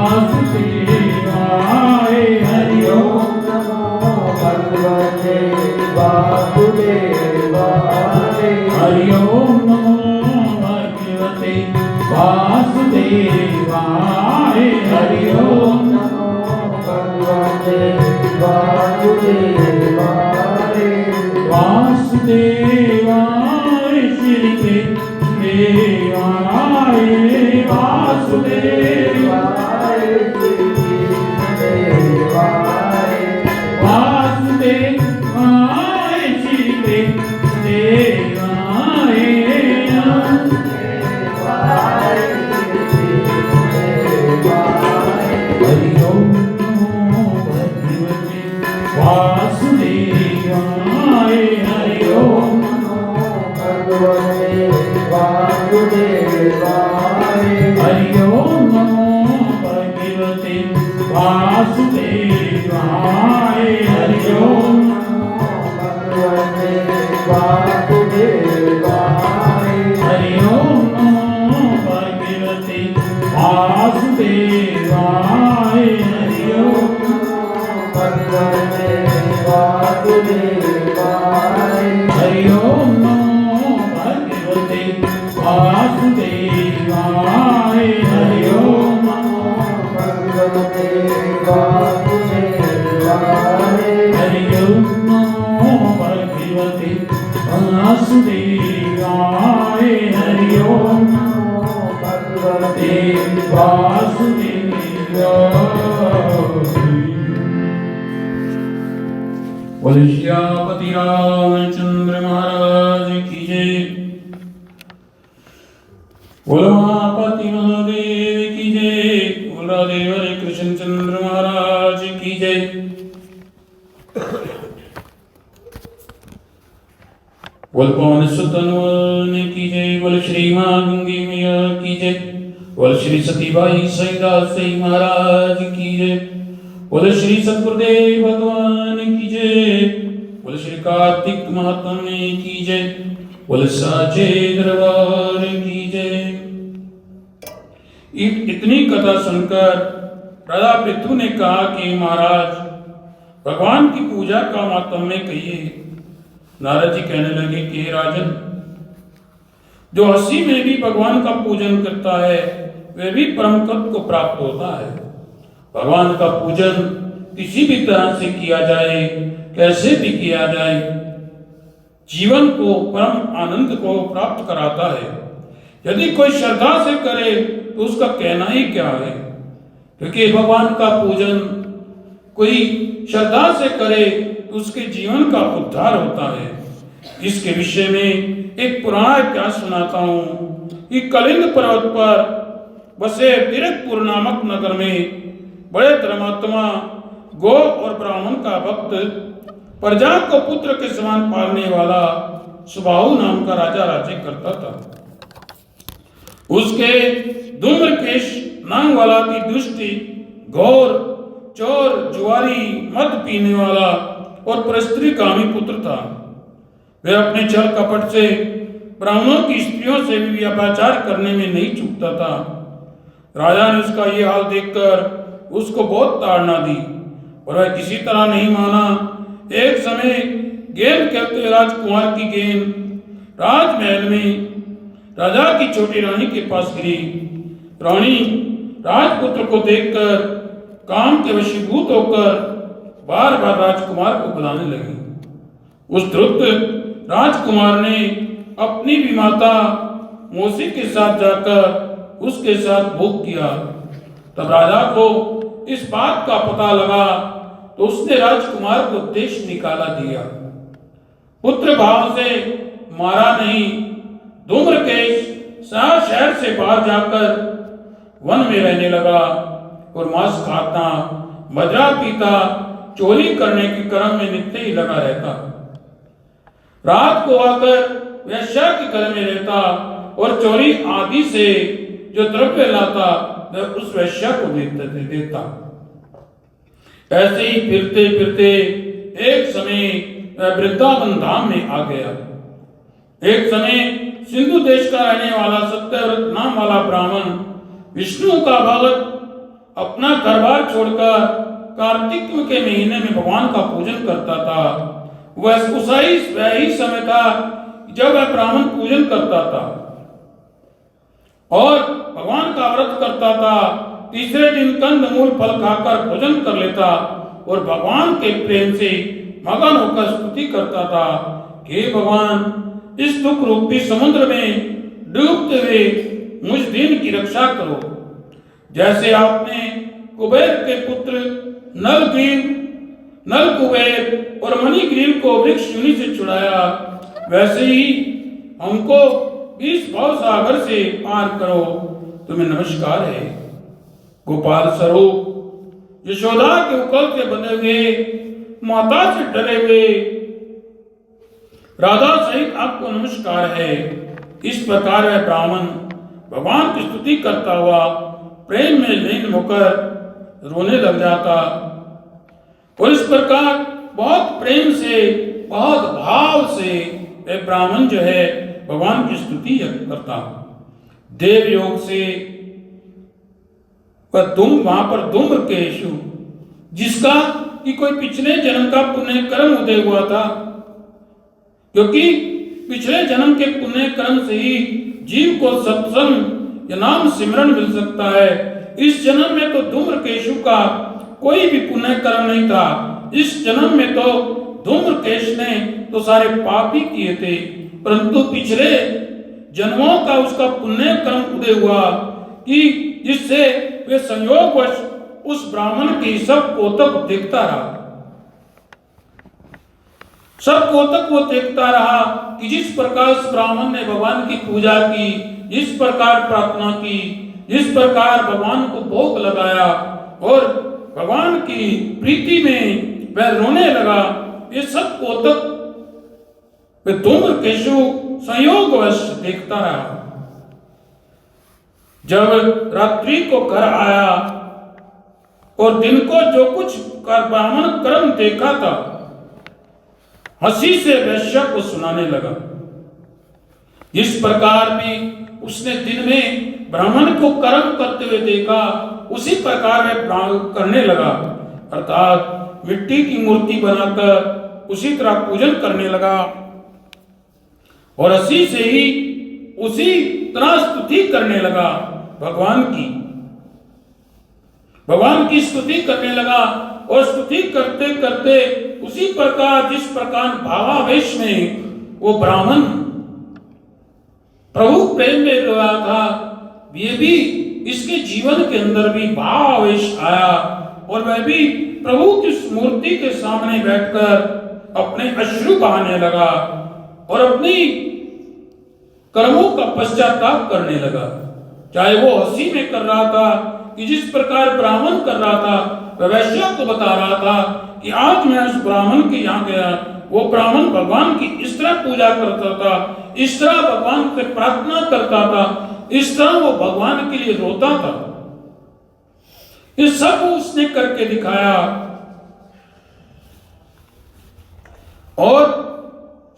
वासुदेवाय हरि ओम नमो भगवते वासुदेवाय हरि ओम नमो भगवते वासुदेवाय हरि ओम नमो भगवते वासुदेवाय वासुदेवाय श्री देवाय वासुदेवाय देवाय वासुदेवाय श्री देवाय हरि ओम नमो भगवते वासुदेवाय हरि ओम नमो भगवते वासुदेवाय हरि ओम नमो भगवते वासुदेवाय हरि ओम नमो भगवते वासुदेवाय हरि ओम नमो भगवते वासुदेवाय हरि ओम नमो भगवते वासुदेवाय हरि ओम नमो भगवते वासुदेवाय हरि ओम नमो भगवते वासुदेवाय हरि ओम नमो भगवते वासुदेवाय हरि ओम नमो भगवते वासुदेवाय। बोलो श्यामपति रामचंद्र महाराज की जय। बोलो महापति महादेव की जय। बोलो राधे हरे कृष्ण चंद्र महाराज की जय। बोल पवन सुत हनुमान की जय। बोल श्री मां गंगे मैया की जय। बोल श्री सतीबाई सईदास महाराज की जय। बोल श्री सतगुरुदेव भगवान की जय। बोल श्री कार्तिक महात्मा की जय। बोल साचे दरबार की जय। इतनी कथा सुनकर राजा पृथु ने कहा कि महाराज भगवान की पूजा का महात्म्य कहिए। नारद जी कहने लगे कि राजन, जो हंसी में भी भगवान का पूजन करता है वह भी परम पद को प्राप्त होता है। भगवान का पूजन किसी भी तरह से किया जाए, कैसे भी किया जाए, जीवन को परम आनंद को प्राप्त कराता है। यदि कोई श्रद्धा से करे तो उसका कहना ही क्या है, क्योंकि भगवान का पूजन कोई श्रद्धा से करे तो उसके जीवन का उद्धार होता है। इसके विषय में एक पुराना इतिहास सुनाता हूँ कि कलिंग पर्वत पर बसे तिरकपुर नामक नगर में बड़े धर्मात्मा गौ और ब्राह्मण का भक्त प्रजा को पुत्र के समान पालने वाला सुबाहु नाम का राजा राज्य करता था। उसके धूम्रकेश नाम वाला की दृष्टि घोर चोर जुआरी मद पीने वाला और परस्त्रीकामी पुत्र था। वह अपने छल कपट से ब्राह्मणों की स्त्रियों से भी व्यापाचार करने में नहीं चूकता था। राजा ने उसका ये हाल देखकर उसको बहुत ताड़ना दी और वह किसी तरह नहीं माना। एक समय गेंद खेलते राजकुमार की गेंद राजमहल में राजा की छोटी रानी के पास गिरी। रानी राजपुत्र को देखकर काम के वशीभूत होकर बार बार राजकुमार को बुलाने लगी। उस द्रुत राजकुमार ने अपनी भी माता मौसी के साथ जाकर उसके साथ भोग किया। तब राजा को इस बात का पता लगा तो उसने राजकुमार को देश निकाला दिया। पुत्र भाव से मारा नहीं, धूम्रकेश शहर से बाहर जाकर वन में रहने लगा और मांस खाता, मदिरा पीता, चोरी करने के क्रम में नित्य ही लगा रहता। रात को आकर वेश्या के घर में रहता और चोरी आदि से जो द्रव्य लाता वह उस वेश्या को देता। ऐसे ही फिरते फिरते एक समय वह वृंदावन धाम में आ गया। एक समय सिंधु देश का रहने वाला सत्यव्रत नाम वाला ब्राह्मण विष्णु का भगत अपना घर बार छोड़कर कार्तिक के महीने में भगवान का पूजन करता था। वही समय था जब वह ब्राह्मण पूजन करता था और भगवान का व्रत करता था। तीसरे दिन कंद मूल फल खाकर भोजन कर लेता और भगवान के प्रेम से मगन होकर स्तुति करता था, हे भगवान, इस दुख रूपी समुद्र में डूबते हुए मुझ दिन की रक्षा करो। जैसे आपने कुबेर के पुत्र नल कुबेर और मणिग्रीव को वृक्ष योनि से छुड़ाया, वैसे ही हमको इस भव सागर से पार करो। तुम्हें नमस्कार है। गोपाल स्वरूप यशोदा के उकल से बने हुए, माता से डरे हुए राधा सहित आपको नमस्कार है। इस प्रकार वह ब्राह्मण भगवान की स्तुति करता हुआ प्रेम में लीन होकर रोने लग जाता और इस प्रकार बहुत प्रेम से, बहुत भाव से वह ब्राह्मण जो है भगवान की स्तुति करता। देव योग से वहां पर धूम्रकेशु, जिसका कि कोई पिछले जन्म का पुण्य कर्म उदय हुआ था, क्योंकि पिछले जन्म के पुण्य कर्म से ही जीव को सत्संग या नाम सिमरन मिल सकता है। इस जन्म में तो धूम्रकेशु का कोई भी पुण्य कर्म नहीं था। इस जन्म में तो धूम्रकेश ने तो सारे पाप ही किए थे, परंतु पिछले जन्मों का उसका पुण्य कर्म उदय हुआ कि जिससे वे संयोगवश उस ब्राह्मण की सब कोतक देखता रहा। सब कोतक वो देखता रहा कि जिस प्रकार उस ब्राह्मण ने भगवान की पूजा की, जिस प्रकार प्रार्थना की, जिस प्रकार भगवान को भोग लगाया और भगवान की प्रीति में वह रोने लगा, ये सब कोतक वे धूम्रकेशु संयोगवश देखता रहा। जब रात्रि को घर आया और दिन को जो कुछ ब्राह्मण कर्म देखा था, हंसी से वैश्य को सुनाने लगा। जिस प्रकार भी उसने दिन में ब्राह्मण को कर्म करते हुए देखा, उसी प्रकार वह करने लगा, अर्थात मिट्टी की मूर्ति बनाकर उसी तरह पूजन करने लगा और हंसी से ही उसी तरह स्तुति करने लगा। भगवान की स्तुति करने लगा और स्तुति करते करते उसी प्रकार जिस प्रकार भावावेश में वो ब्राह्मण प्रभु प्रेम में रोया था, ये भी इसके जीवन के अंदर भी भावावेश आया और वह भी प्रभु की मूर्ति के सामने बैठकर अपने अश्रु बहाने लगा और अपनी कर्मों का पश्चाताप करने लगा। चाहे वो हंसी में कर रहा था कि जिस प्रकार ब्राह्मण कर रहा था, वह वैश्य को बता रहा था कि आज मैं उस ब्राह्मण के यहाँ गया, वो ब्राह्मण भगवान की इस तरह पूजा करता था, इस तरह भगवान से प्रार्थना करता था, इस तरह वो भगवान के लिए रोता था। ये सब उसने करके दिखाया और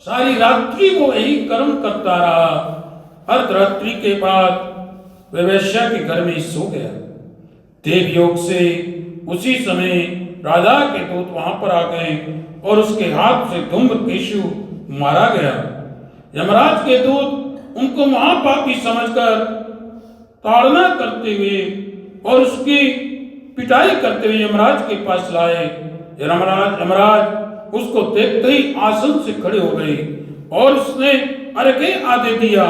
सारी रात्रि वो यही कर्म करता रहा। अर्धरात्रि के बाद वह वैश्या के घर में सो गया। देव योग से उसी समय राजा के दूत वहां पर आ गए और उसके हाथ से धूम्रकेशु मारा गया। यमराज के दूत उनको महापापी समझकर ताड़ना करते हुए और उसकी पिटाई करते हुए यमराज के पास लाए। यमराज उसको देखते ही आसन से खड़े हो गए और उसने अर्घ्य आदि दिया।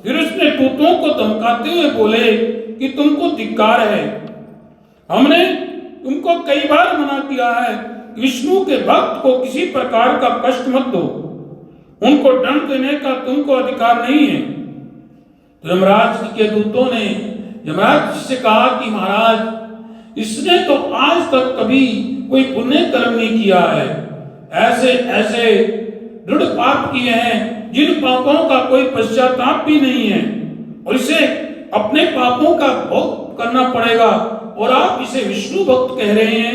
फिर उसने दूतों को धमकाते हुए बोले कि तुमको धिक्कार है, हमने तुमको कई बार मना किया है, विष्णु के भक्त को किसी प्रकार का कष्ट मत दो, उनको दंड देने का तुमको अधिकार नहीं है। तो यमराज के दूतों ने यमराज से कहा कि महाराज, इसने तो आज तक कभी कोई पुण्य कर्म नहीं किया है, ऐसे ऐसे दृढ़ पाप किए हैं जिन पापों का कोई पश्चाताप भी नहीं है और इसे अपने पापों का भोग करना पड़ेगा और आप इसे विष्णु भक्त कह रहे हैं।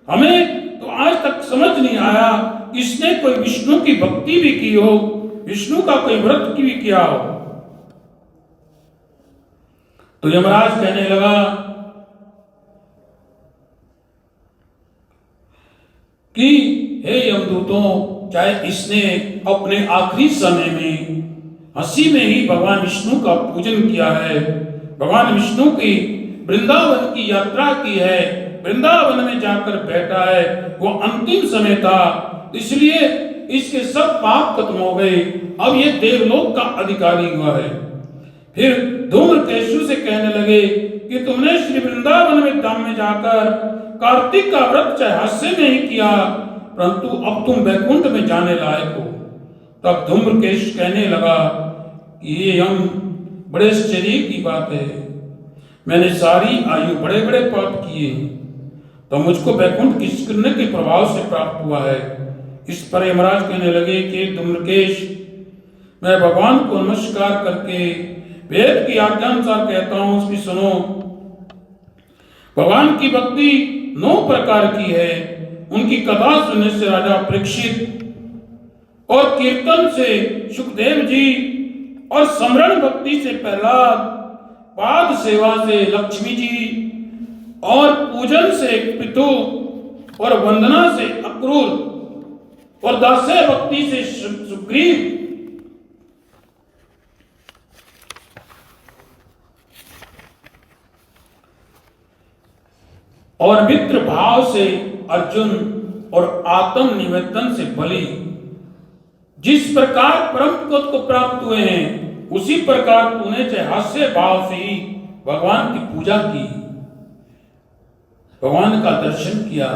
हमें तो आज तक समझ नहीं आया इसने कोई विष्णु की भक्ति भी की हो, विष्णु का कोई व्रत भी किया हो। तो यमराज कहने लगा कि हे यमदूतों, चाहे इसने अपने आखिरी समय में हंसी में ही भगवान विष्णु का पूजन किया है, भगवान विष्णु की वृंदावन की यात्रा की है, वृंदावन में जाकर बैठा है, वो अंतिम समय था, इसलिए इसके सब पाप खत्म हो गए, अब ये देवलोक का अधिकारी हुआ है। फिर धूम्रकेशु से कहने लगे कि तुमने श्री वृंदावन में धाम में जाकर कार्तिक का व्रत चाहे हास्य में ही किया, परंतु अब तुम वैकुंठ में जाने लायक हो। तब धूम्रकेश कहने लगा कि ये हम बड़े आश्चर्य की बात है, मैंने सारी आयु बड़े बड़े पाप किए, तो मुझको वैकुंठ किस करने के प्रभाव से प्राप्त हुआ है। इस पर यमराज कहने लगे कि धूम्रकेश, मैं भगवान को नमस्कार करके वेद की आज्ञा अनुसार कहता हूं, उसकी सुनो। भगवान की भक्ति 9 प्रकार की है। उनकी कथा सुनने से राजा परीक्षित, और कीर्तन से सुखदेव जी, और स्मरण भक्ति से प्रहलाद, पाद सेवा से लक्ष्मी जी, और पूजन से पितु, और वंदना से अक्रूर, और दास्य भक्ति से सुग्रीव, और मित्र भाव से अर्जुन, और आत्म निवेदन से बलि। जिस प्रकार परम पद को प्राप्त हुए हैं, उसी प्रकार तूने चाहे हास्य भाव से ही भगवान की पूजा की, भगवान का दर्शन किया।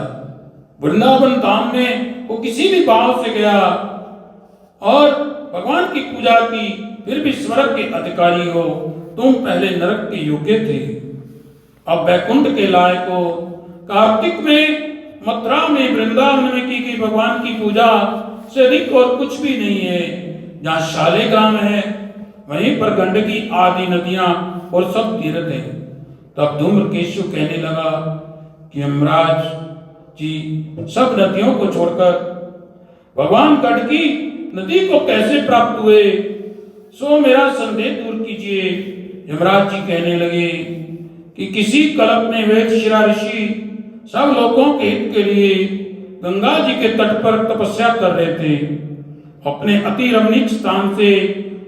वृंदावन धाम में वो किसी भी भाव से गया और भगवान की पूजा की, फिर भी स्वर्ग के अधिकारी हो। तुम पहले नरक के योग्य थे, अब वैकुंठ के लायक हो। कार्तिक में मथुरा में वृंदावन में की गई भगवान की पूजा से अधिक और कुछ भी नहीं है। जहाँ शालिग्राम है वहीं पर गंडकी आदि नदियां और सब तीर्थ हैं। तब धूम्रकेशु कहने लगा कि यमराज जी, सब नदियों को छोड़कर भगवान गंडकी नदी को कैसे प्राप्त हुए, सो मेरा संदेह दूर कीजिए। यमराज जी कहने लगे कि किसी कल्प में वेदशिरा ऋषि सब लोगों के हित के लिए गंगा जी के तट पर तपस्या कर रहे थे। अपने अति रमणीक स्थान से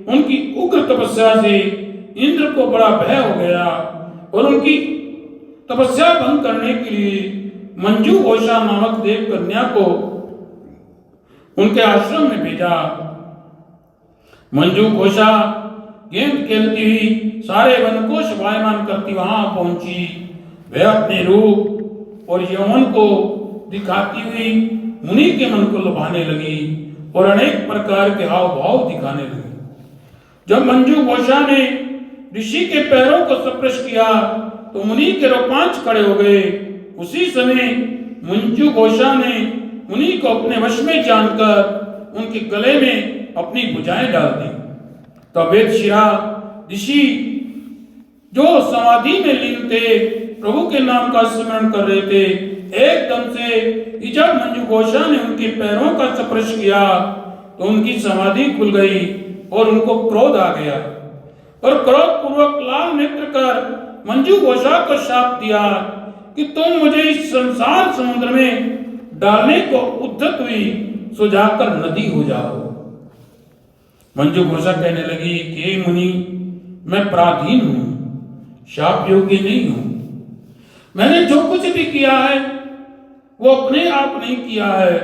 उनकी उग्र तपस्या से इंद्र को बड़ा भय हो गया और उनकी तपस्या भंग करने के लिए मंजू घोषा नामक देव कन्या को उनके आश्रम में भेजा। मंजू घोषा गेंद खेलती हुई सारे वन को शोभायमान करती वहां पहुंची। वह अपने रूप और यौवन को दिखाती हुई मुनि के मन को लुभाने लगी और अनेक प्रकार के हाव भाव दिखाने लगी। जब मंजू घोषा ने ऋषि के पैरों को स्पर्श किया तो मुनि के रोमांच खड़े हो गए। उसी समय मंजू घोषा ने मुनि को अपने वश में जानकर उनके गले में अपनी भुजाएं डाल दी। तब वेदशिरा ऋषि जो समाधि में लीन थे, प्रभु के नाम का स्मरण कर रहे थे, एकदम से जब मंजू घोषा ने उनके पैरों का स्पर्श किया तो उनकी समाधि खुल गई और उनको क्रोध आ गया और क्रोध पूर्वक लाल नेत्र कर मंजू घोषा को शाप दिया कि तुम मुझे इस संसार समुद्र में डालने को उद्यत हुई, सो जाकर नदी हो जाओ। मंजू घोषा कहने लगी कि मुनि, मैं पराधीन हूं, शाप योग्य नहीं हूं। मैंने जो कुछ भी किया है वो अपने आप नहीं किया है,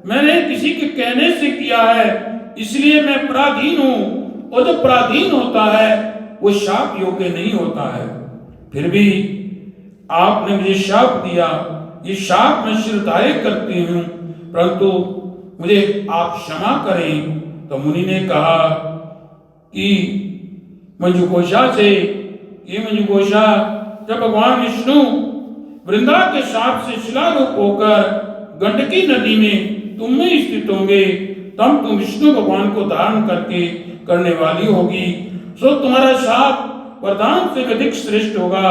मैंने किसी के कहने से किया है, इसलिए मैं पराधीन हूं। और जो पराधीन होता है वो शाप योग्य नहीं होता है। फिर भी आपने मुझे शाप दिया, ये शाप मैं शिरधार्य करती हूं, परंतु मुझे आप क्षमा करें। तो मुनि ने कहा कि मंजू घोषा से, ये मंजू घोषा, जब भगवान विष्णु वृंदा के शाप से शिलारूप होकर गंडकी नदी में तुम में स्थित होंगे, तब तुम विष्णु भगवान को धारण करके करने वाली होगी, सो तुम्हारा शाप वरदान से अधिक श्रेष्ठ होगा।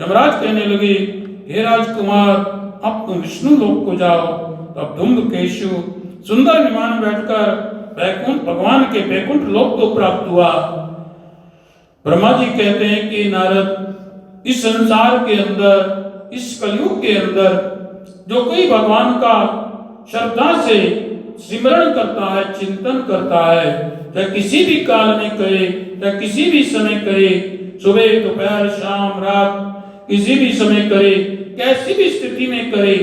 यमराज कहने लगे, हे राजकुमार, अब तुम विष्णु लोक को जाओ। तब धूम्रकेशु सुंदर विमान में बैठकर वैकुंठ भगवान के वैकुंठ लोक को प्राप्त हुआ। ब्रह्मा जी कहते हैं कि नारद, इस संसार के अंदर, इस कलयुग के अंदर जो कोई भगवान का श्रद्धा से सिमरण करता है, चिंतन करता है, चाहे किसी भी काल में करे, चाहे किसी भी समय करे, सुबह दोपहर शाम रात, किसी भी समय करे, कैसी भी स्थिति में करे,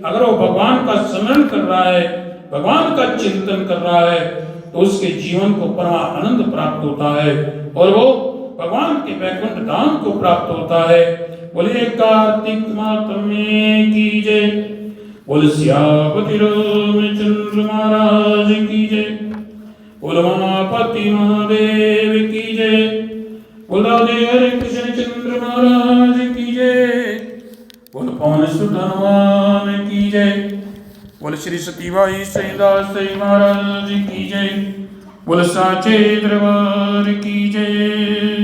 अगर वो भगवान का स्मरण कर रहा है, भगवान का चिंतन कर रहा है, तो उसके जीवन को परम आनंद प्राप्त होता है और वो भगवान के वैकुंठ धाम को प्राप्त होता है। बोलिए कार्तिक मातमे की जय, बोल सियापति रामचंद्र महाराज की जय, बोल उमापति महादेव की जय, बोल राधे हरे कृष्ण चंद्र महाराज की जय, बोल पवन सुत हनुमान की जय, बोल श्री सतीबाई सईदास महाराज की जय, बोल साचे दरबार की जय।